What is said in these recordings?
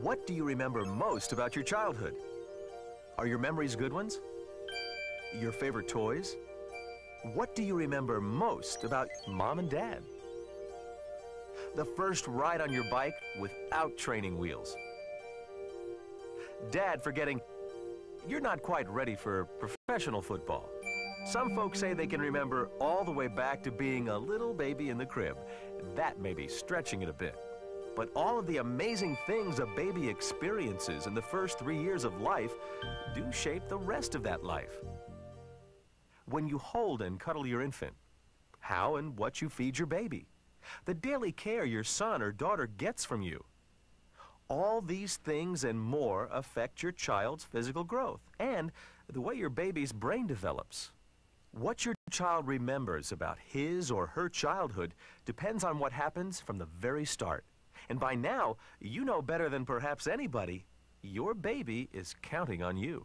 What do you remember most about your childhood? Are your memories good ones? Your favorite toys? What do you remember most about Mom and Dad? The first ride on your bike without training wheels. Dad forgetting you're not quite ready for professional football. Some folks say they can remember all the way back to being a little baby in the crib. That may be stretching it a bit. But all of the amazing things a baby experiences in the first 3 years of life do shape the rest of that life. When you hold and cuddle your infant, how and what you feed your baby, the daily care your son or daughter gets from you. All these things and more affect your child's physical growth and the way your baby's brain develops. What your child remembers about his or her childhood depends on what happens from the very start. And by now, you know better than perhaps anybody, your baby is counting on you.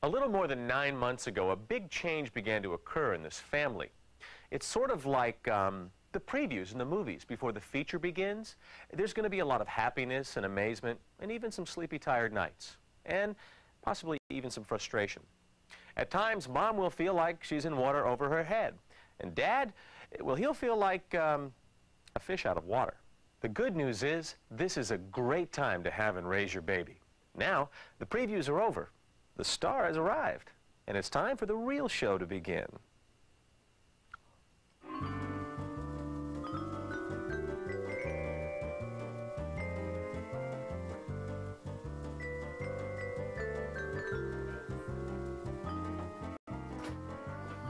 A little more than 9 months ago, a big change began to occur in this family. It's sort of like the previews in the movies before the feature begins. There's going to be a lot of happiness and amazement and even some sleepy, tired nights, and possibly even some frustration. At times, Mom will feel like she's in water over her head, and Dad, well, he'll feel like a fish out of water. The good news is this is a great time to have and raise your baby. Now, the previews are over. The star has arrived, and it's time for the real show to begin.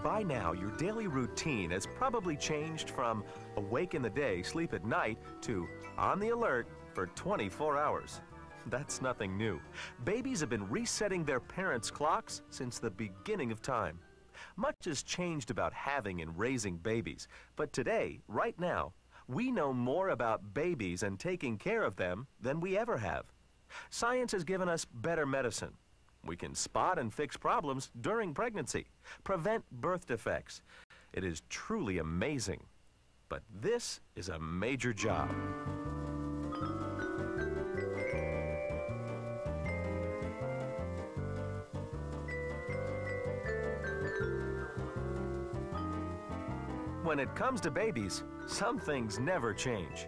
By now, your daily routine has probably changed from awake in the day, sleep at night, to on the alert for 24 hours. That's nothing new. Babies have been resetting their parents' clocks since the beginning of time. Much has changed about having and raising babies, but today, right now, we know more about babies and taking care of them than we ever have. Science has given us better medicine. We can spot and fix problems during pregnancy, prevent birth defects. It is truly amazing. But this is a major job. When it comes to babies, some things never change.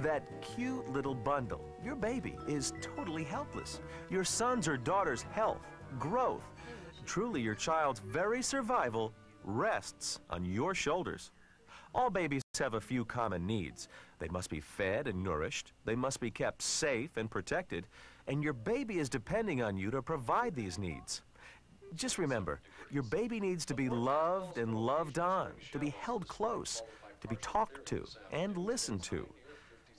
That cute little bundle, your baby, is totally helpless. Your son's or daughter's health, growth, truly your child's very survival rests on your shoulders. All babies have a few common needs. They must be fed and nourished, they must be kept safe and protected, and your baby is depending on you to provide these needs. Just remember, your baby needs to be loved and loved on, to be held close, to be talked to and listened to.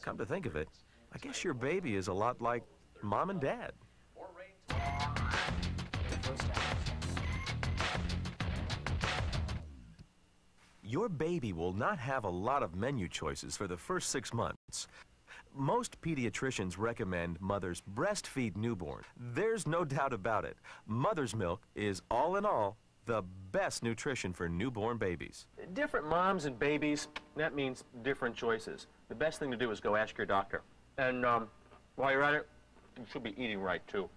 Come to think of it, I guess your baby is a lot like Mom and Dad. Your baby will not have a lot of menu choices for the first 6 months. Most pediatricians recommend mothers breastfeed newborn. There's no doubt about it. Mother's milk is, all in all, the best nutrition for newborn babies. Different moms and babies, that means different choices. The best thing to do is go ask your doctor. And while you're at it, you should be eating right, too.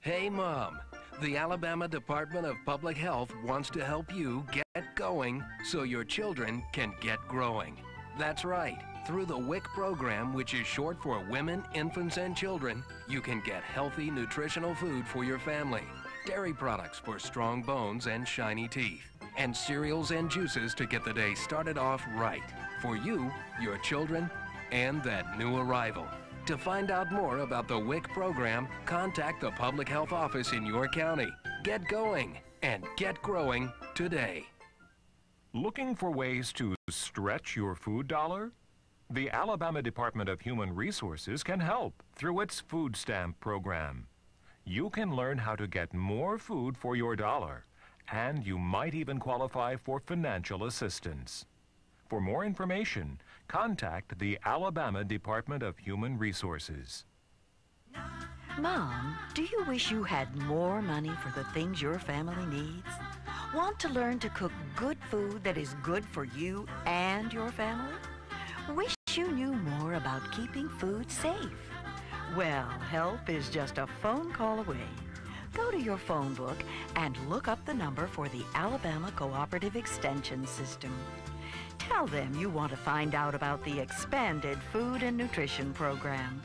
Hey, Mom. The Alabama Department of Public Health wants to help you get going so your children can get growing. That's right. Through the WIC program, which is short for Women, Infants, and Children, you can get healthy, nutritional food for your family, dairy products for strong bones and shiny teeth, and cereals and juices to get the day started off right for you, your children, and that new arrival. To find out more about the WIC program, contact the public health office in your county. Get going and get growing today. Looking for ways to stretch your food dollar? The Alabama Department of Human Resources can help through its food stamp program. You can learn how to get more food for your dollar, and you might even qualify for financial assistance. For more information, contact the Alabama Department of Human Resources. Not Mom, do you wish you had more money for the things your family needs? Want to learn to cook good food that is good for you and your family? Wish you knew more about keeping food safe? Well, help is just a phone call away. Go to your phone book and look up the number for the Alabama Cooperative Extension System. Tell them you want to find out about the expanded Food and Nutrition Program.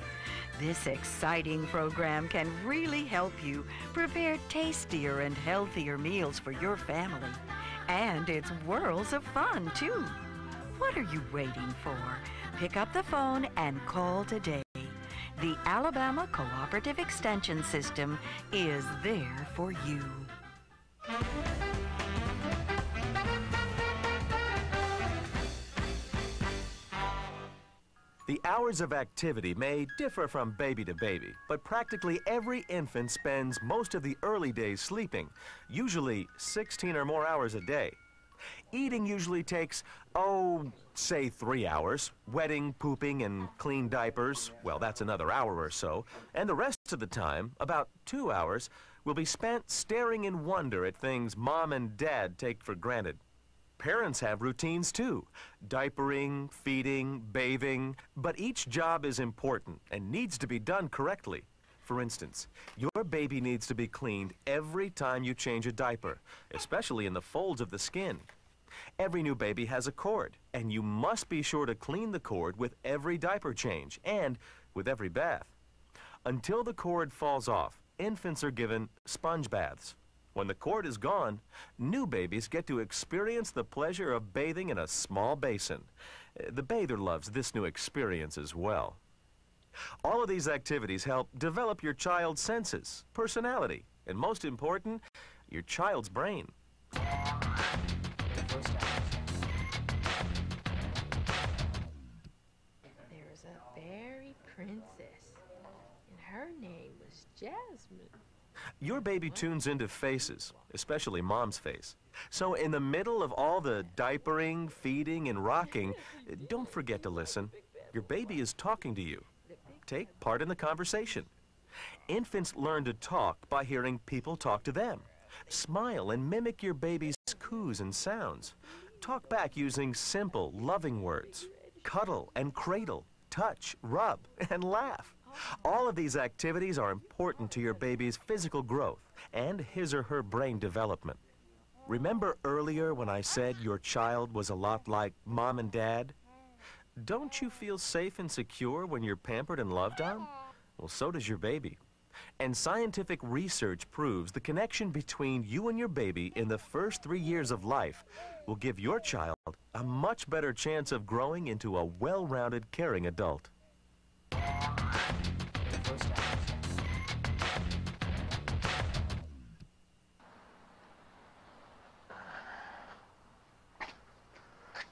This exciting program can really help you prepare tastier and healthier meals for your family. And it's worlds of fun, too. What are you waiting for? Pick up the phone and call today. The Alabama Cooperative Extension System is there for you. The hours of activity may differ from baby to baby, but practically every infant spends most of the early days sleeping, usually 16 or more hours a day. Eating usually takes, say 3 hours. Wetting, pooping, and clean diapers, well, that's another hour or so. And the rest of the time, about 2 hours, will be spent staring in wonder at things Mom and Dad take for granted. Parents have routines too, diapering, feeding, bathing, but each job is important and needs to be done correctly. For instance, your baby needs to be cleaned every time you change a diaper, especially in the folds of the skin. Every new baby has a cord, and you must be sure to clean the cord with every diaper change and with every bath. Until the cord falls off, infants are given sponge baths. When the cord is gone, new babies get to experience the pleasure of bathing in a small basin. The bather loves this new experience as well. All of these activities help develop your child's senses, personality, and most important, your child's brain. There was a fairy princess, and her name was Jasmine. Your baby tunes into faces, especially Mom's face. So in the middle of all the diapering, feeding, and rocking, don't forget to listen. Your baby is talking to you. Take part in the conversation. Infants learn to talk by hearing people talk to them. Smile and mimic your baby's coos and sounds. Talk back using simple, loving words. Cuddle and cradle, touch, rub, and laugh. All of these activities are important to your baby's physical growth and his or her brain development. Remember earlier when I said your child was a lot like Mom and Dad? Don't you feel safe and secure when you're pampered and loved on? Well, so does your baby. And scientific research proves the connection between you and your baby in the first 3 years of life will give your child a much better chance of growing into a well-rounded, caring adult.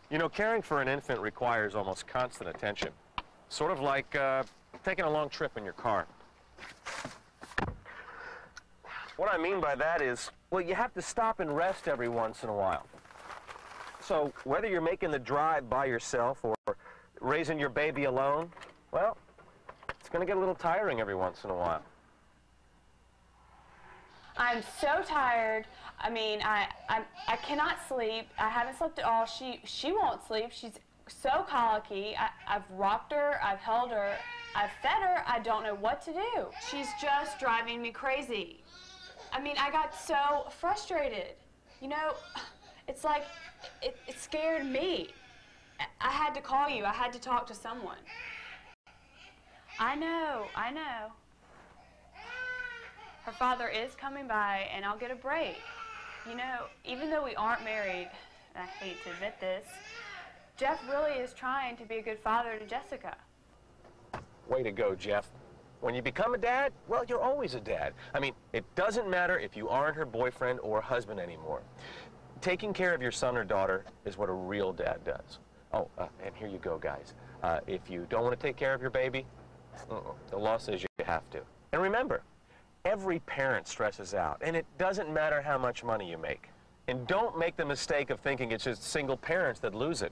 You know, caring for an infant requires almost constant attention. Sort of like taking a long trip in your car. What I mean by that is, well, you have to stop and rest every once in a while. So whether you're making the drive by yourself or raising your baby alone, well, it's going to get a little tiring every once in a while. I'm so tired. I mean, I cannot sleep. I haven't slept at all. She won't sleep. She's so colicky. I've rocked her. I've held her. I've fed her. I don't know what to do. She's just driving me crazy. I mean, I got so frustrated. You know, it's like it scared me. I had to call you. I had to talk to someone. I know. Her father is coming by, and I'll get a break. You know, even though we aren't married, and I hate to admit this, Jeff really is trying to be a good father to Jessica. Way to go, Jeff. When you become a dad, well, you're always a dad. I mean, it doesn't matter if you aren't her boyfriend or husband anymore. Taking care of your son or daughter is what a real dad does. Oh, and here you go, guys. If you don't want to take care of your baby, the law says you have to. And remember, every parent stresses out, and it doesn't matter how much money you make. And don't make the mistake of thinking it's just single parents that lose it.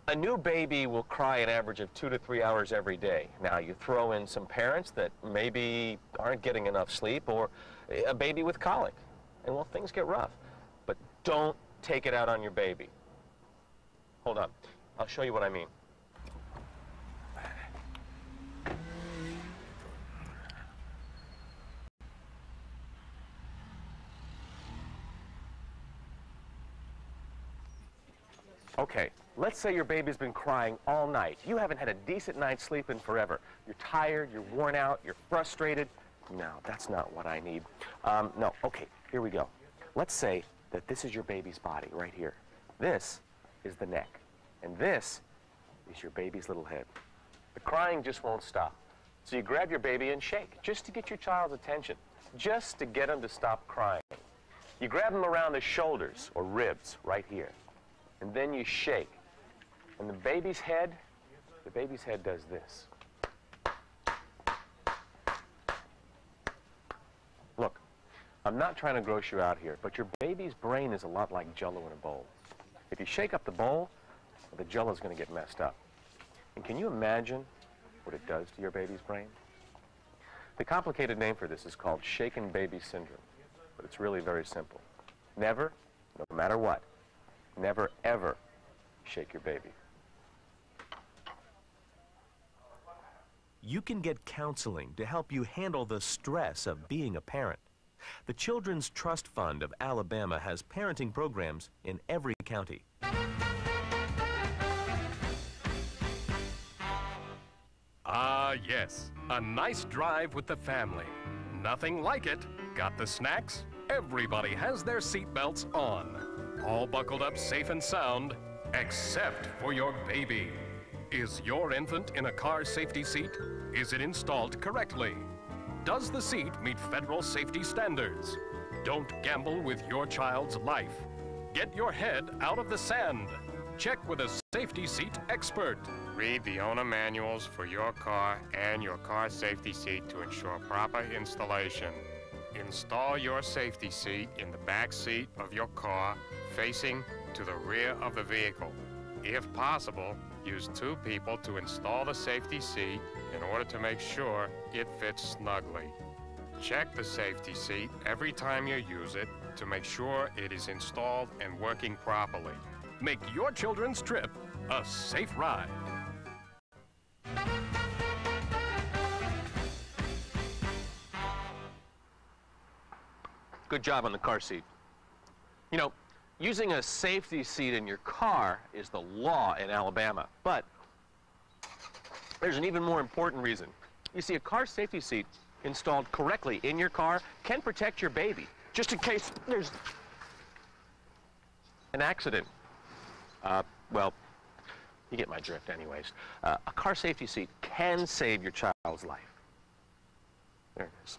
A new baby will cry an average of 2 to 3 hours every day. Now, you throw in some parents that maybe aren't getting enough sleep, or a baby with colic, and well, things get rough. But don't take it out on your baby. Hold on. I'll show you what I mean. Okay, let's say your baby's been crying all night. You haven't had a decent night's sleep in forever. You're tired, you're worn out, you're frustrated. No, that's not what I need. No, okay, here we go. Let's say that this is your baby's body right here. This is the neck, and this is your baby's little head. The crying just won't stop. So you grab your baby and shake, just to get your child's attention, just to get him to stop crying. You grab him around the shoulders or ribs right here. And then you shake. And the baby's head does this. Look, I'm not trying to gross you out here, but your baby's brain is a lot like Jell-O in a bowl. If you shake up the bowl, the Jell-O's going to get messed up. And can you imagine what it does to your baby's brain? The complicated name for this is called shaken baby syndrome, but it's really very simple. Never, no matter what, never, ever shake your baby. You can get counseling to help you handle the stress of being a parent. The Children's Trust Fund of Alabama has parenting programs in every county. Ah, yes. A nice drive with the family. Nothing like it. Got the snacks? Everybody has their seatbelts on. All buckled up safe and sound, except for your baby. Is your infant in a car safety seat? Is it installed correctly? Does the seat meet federal safety standards? Don't gamble with your child's life. Get your head out of the sand. Check with a safety seat expert. Read the owner manuals for your car and your car safety seat to ensure proper installation. Install your safety seat in the back seat of your car, facing to the rear of the vehicle. If possible, use 2 people to install the safety seat in order to make sure it fits snugly. Check the safety seat every time you use it to make sure it is installed and working properly. Make your children's trip a safe ride. Good job on the car seat. You know, using a safety seat in your car is the law in Alabama, but there's an even more important reason. You see, a car safety seat installed correctly in your car can protect your baby, just in case there's an accident. Well, you get my drift anyways. A car safety seat can save your child's life. There it is.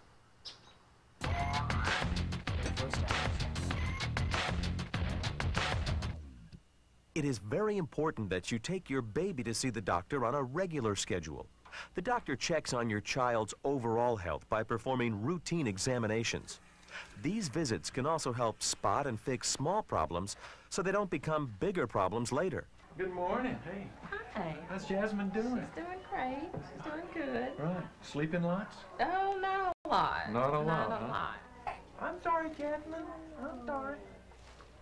It is very important that you take your baby to see the doctor on a regular schedule. The doctor checks on your child's overall health by performing routine examinations. These visits can also help spot and fix small problems so they don't become bigger problems later. Good morning. Hey. Hi. How's Jasmine doing? She's doing great. She's doing good. Right. Sleeping lots? Oh, not a lot. Not a lot, Not a huh? lot. I'm sorry, Jasmine. I'm sorry.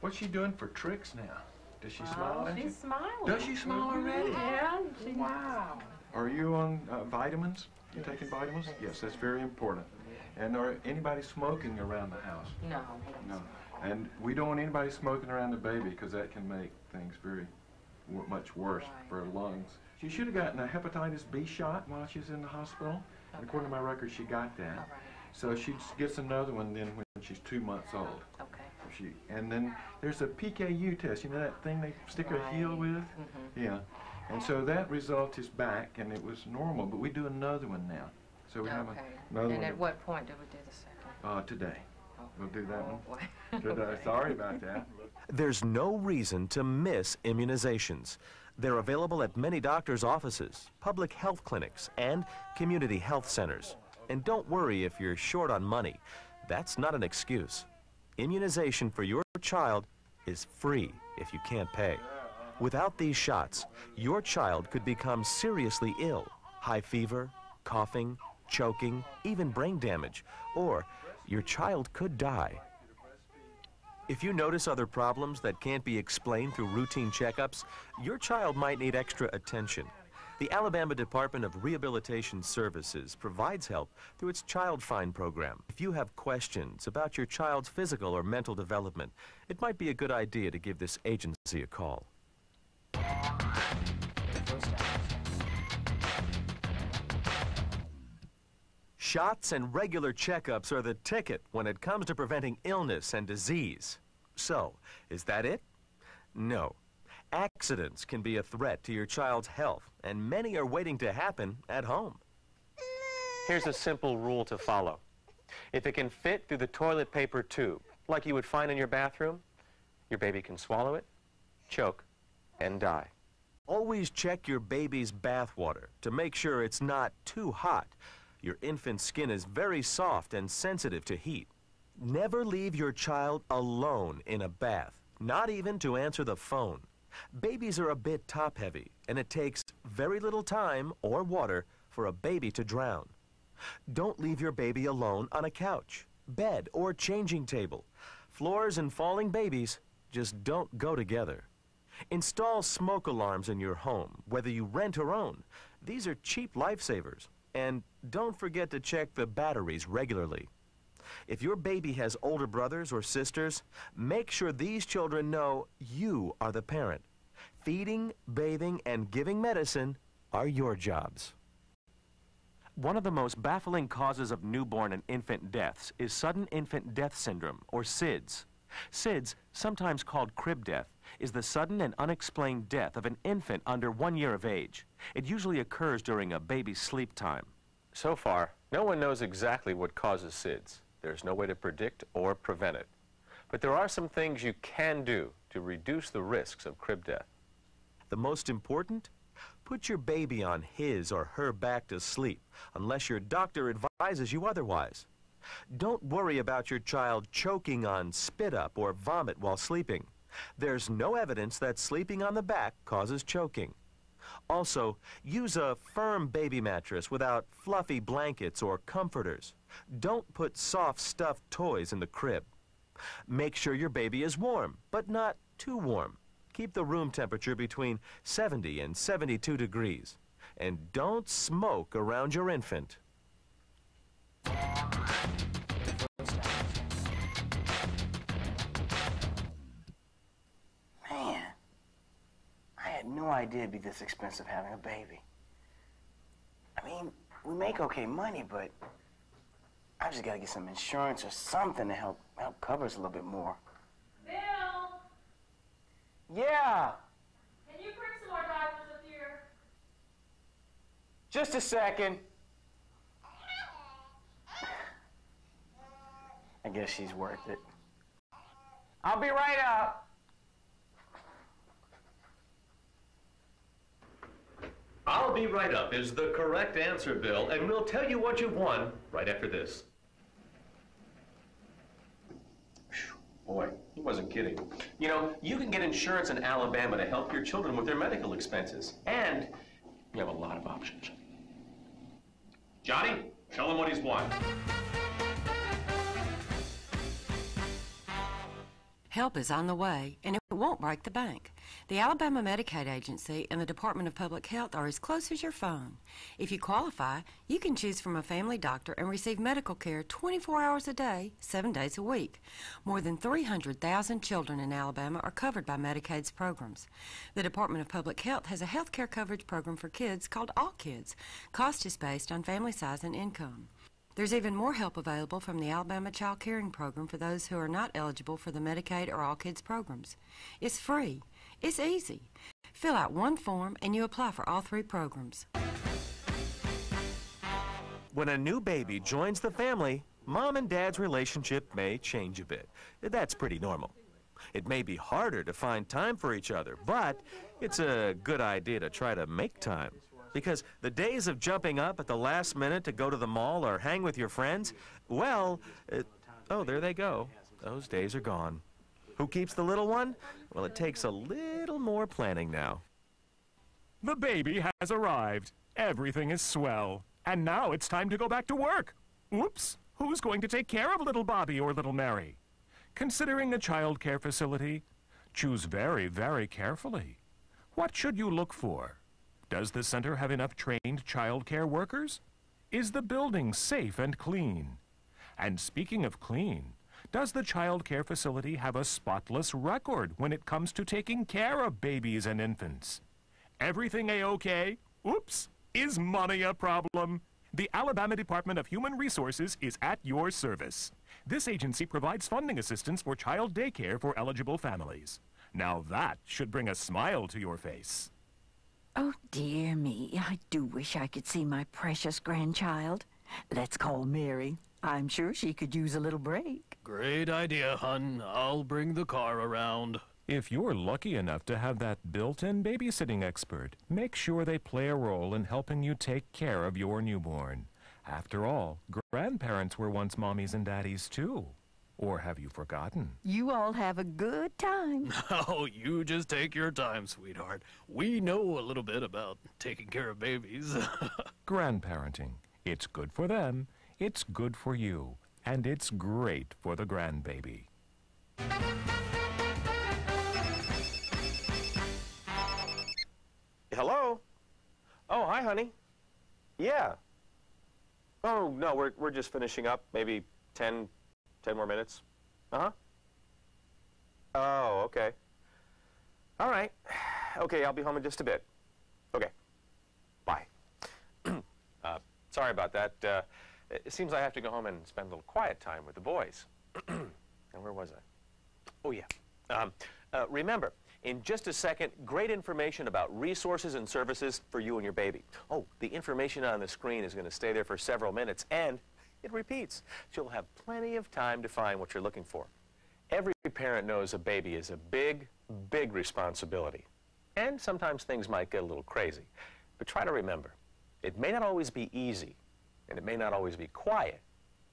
What's she doing for tricks now? Does she smile at you? She's smiling. Does she smile already? Yeah. Wow. Are you on vitamins? You taking vitamins? Yes, that's very important. And are anybody smoking around the house? No. No. And we don't want anybody smoking around the baby because that can make things very much worse for her lungs. She should have gotten a hepatitis B shot while she was in the hospital. And according to my record, she got that. All right. So she gets another one then when she's 2 months old. Okay. And then there's a PKU test. You know that thing they stick her heel with? Mm-hmm. Yeah. And so that result is back, and it was normal, but we do another one now. So we have another one. And at what point do we do the second? Today. Oh. We'll do that one. Boy. Today. Sorry about that. There's no reason to miss immunizations. They're available at many doctors' offices, public health clinics, and community health centers. And don't worry if you're short on money. That's not an excuse. Immunization for your child is free if you can't pay. Without these shots, your child could become seriously ill. High fever, coughing, choking, even brain damage, or your child could die. If you notice other problems that can't be explained through routine checkups, your child might need extra attention. The Alabama Department of Rehabilitation Services provides help through its Child Find program. If you have questions about your child's physical or mental development, it might be a good idea to give this agency a call. Shots and regular checkups are the ticket when it comes to preventing illness and disease. So, is that it? No. Accidents can be a threat to your child's health, and many are waiting to happen at home. Here's a simple rule to follow. If it can fit through the toilet paper tube, like you would find in your bathroom, your baby can swallow it, choke, and die. Always check your baby's bath water to make sure it's not too hot. Your infant's skin is very soft and sensitive to heat. Never leave your child alone in a bath, not even to answer the phone. Babies are a bit top-heavy, and it takes very little time or water for a baby to drown. Don't leave your baby alone on a couch, bed, or changing table. Floors and falling babies just don't go together. Install smoke alarms in your home, whether you rent or own. These are cheap lifesavers. And don't forget to check the batteries regularly. If your baby has older brothers or sisters, make sure these children know you are the parent. Feeding, bathing, and giving medicine are your jobs. One of the most baffling causes of newborn and infant deaths is sudden infant death syndrome, or SIDS. SIDS, sometimes called crib death, is the sudden and unexplained death of an infant under 1 year of age. It usually occurs during a baby's sleep time. So far, no one knows exactly what causes SIDS. There's no way to predict or prevent it. But there are some things you can do to reduce the risks of crib death. The most important? Put your baby on his or her back to sleep, unless your doctor advises you otherwise. Don't worry about your child choking on spit up or vomit while sleeping. There's no evidence that sleeping on the back causes choking. Also, use a firm baby mattress without fluffy blankets or comforters. Don't put soft stuffed toys in the crib. Make sure your baby is warm, but not too warm. Keep the room temperature between 70 and 72 degrees. And don't smoke around your infant. Man, I had no idea it'd be this expensive having a baby. I mean, we make okay money, but I just gotta get some insurance or something to help cover us a little bit more. Bill! Yeah! Can you bring some more diapers up here? Just a second. I guess she's worth it. I'll be right up. I'll be right up is the correct answer, Bill, and we'll tell you what you've won right after this. Boy, he wasn't kidding. You know, you can get insurance in Alabama to help your children with their medical expenses, and you have a lot of options. Johnny, tell him what he's won. Help is on the way, and it won't break the bank. The Alabama Medicaid Agency and the Department of Public Health are as close as your phone. If you qualify, you can choose from a family doctor and receive medical care 24 hours a day, 7 days a week. More than 300,000 children in Alabama are covered by Medicaid's programs. The Department of Public Health has a health care coverage program for kids called All Kids. Cost is based on family size and income. There's even more help available from the Alabama Child Caring Program for those who are not eligible for the Medicaid or All Kids programs. It's free. It's easy. Fill out one form and you apply for all 3 programs. When a new baby joins the family, Mom and Dad's relationship may change a bit. That's pretty normal. It may be harder to find time for each other, but it's a good idea to try to make time. Because the days of jumping up at the last minute to go to the mall or hang with your friends, well, oh, there they go. Those days are gone. Who keeps the little one? Well, it takes a little more planning now. The baby has arrived. Everything is swell. And now it's time to go back to work. Oops, who's going to take care of little Bobby or little Mary? Considering a child care facility, choose very, very carefully. What should you look for? Does the center have enough trained child care workers? Is the building safe and clean? And speaking of clean, does the child care facility have a spotless record when it comes to taking care of babies and infants? Everything a-okay? Oops! Is money a problem? The Alabama Department of Human Resources is at your service. This agency provides funding assistance for child daycare for eligible families. Now that should bring a smile to your face. Oh, dear me. I do wish I could see my precious grandchild. Let's call Mary. I'm sure she could use a little break. Great idea, hon. I'll bring the car around. If you're lucky enough to have that built-in babysitting expert, make sure they play a role in helping you take care of your newborn. After all, grandparents were once mommies and daddies too. Or have you forgotten? You all have a good time. Oh, you just take your time, sweetheart. We know a little bit about taking care of babies. Grandparenting. It's good for them, it's good for you, and it's great for the grandbaby. Hello? Oh, hi, honey. Yeah. Oh, no, we're just finishing up. Maybe 10 more minutes. Uh-huh. Oh, okay. All right. Okay, I'll be home in just a bit. Okay. Bye. Sorry about that. It seems I have to go home and spend a little quiet time with the boys. And where was I? Oh, yeah. Remember, in just a second, great information about resources and services for you and your baby. Oh, the information on the screen is going to stay there for several minutes, and it repeats. So you'll have plenty of time to find what you're looking for. Every parent knows a baby is a big, big responsibility. And sometimes things might get a little crazy. But try to remember, it may not always be easy, and it may not always be quiet,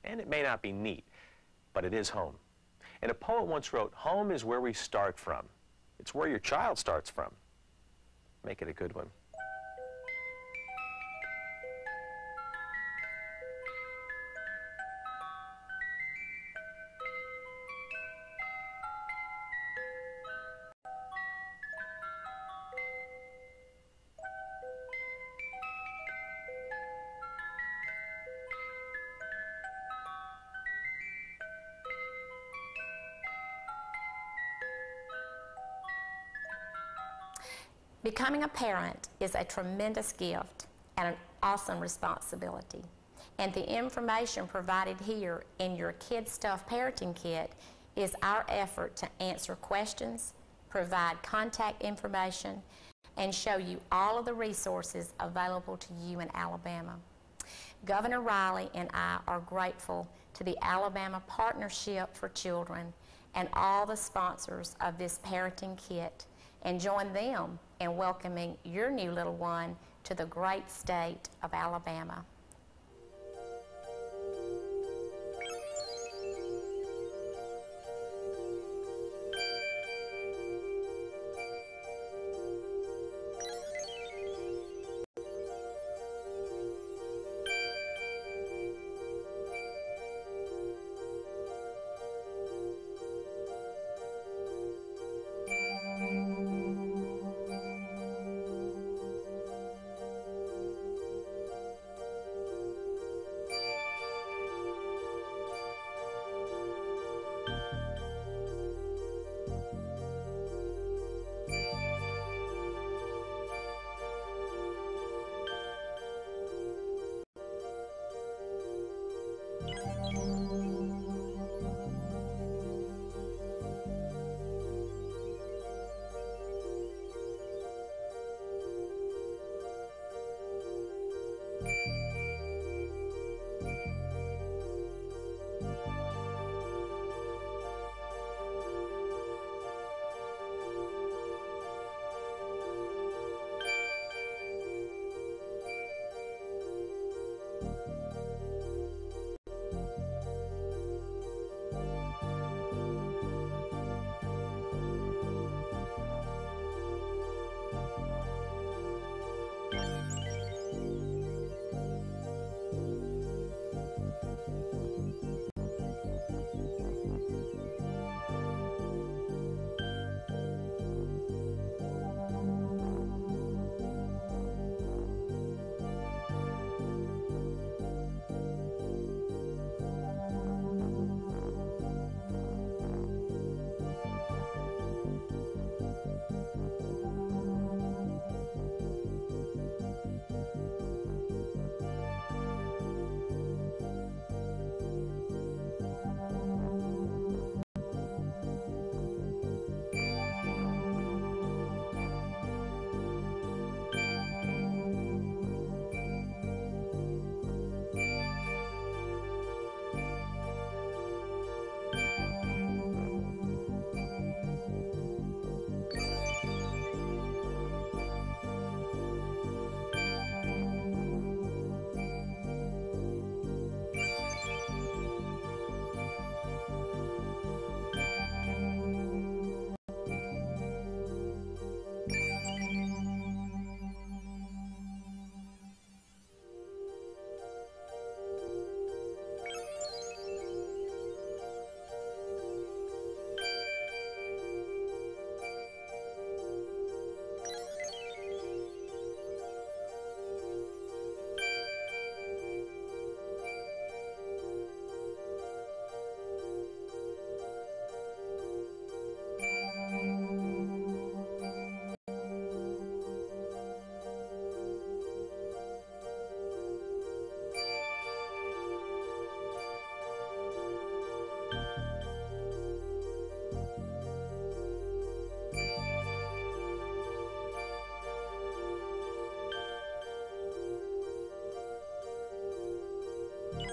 and it may not be neat, but it is home. And a poet once wrote, "Home is where we start from. It's where your child starts from." Make it a good one. Becoming a parent is a tremendous gift and an awesome responsibility. And the information provided here in your Kid Stuff Parenting Kit is our effort to answer questions, provide contact information, and show you all of the resources available to you in Alabama. Governor Riley and I are grateful to the Alabama Partnership for Children and all the sponsors of this parenting kit, and join them in welcoming your new little one to the great state of Alabama.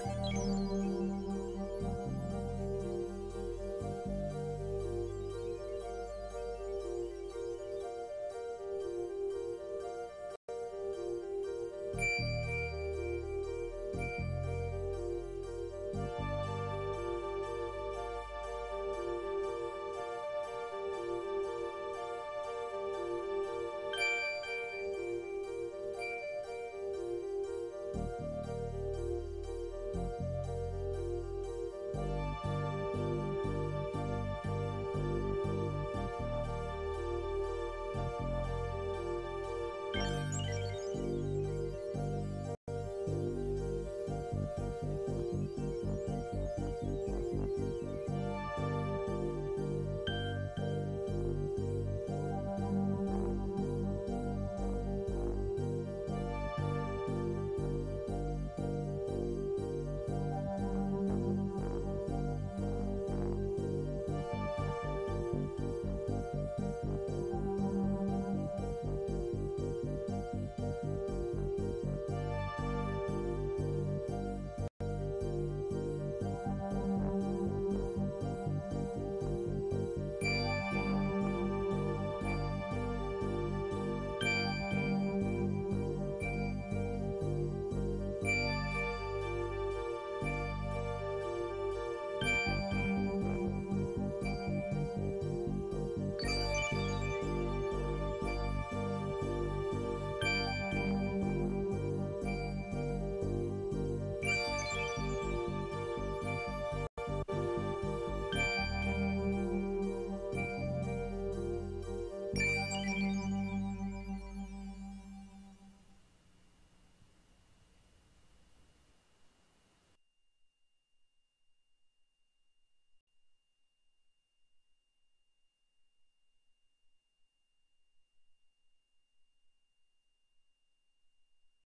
Bye.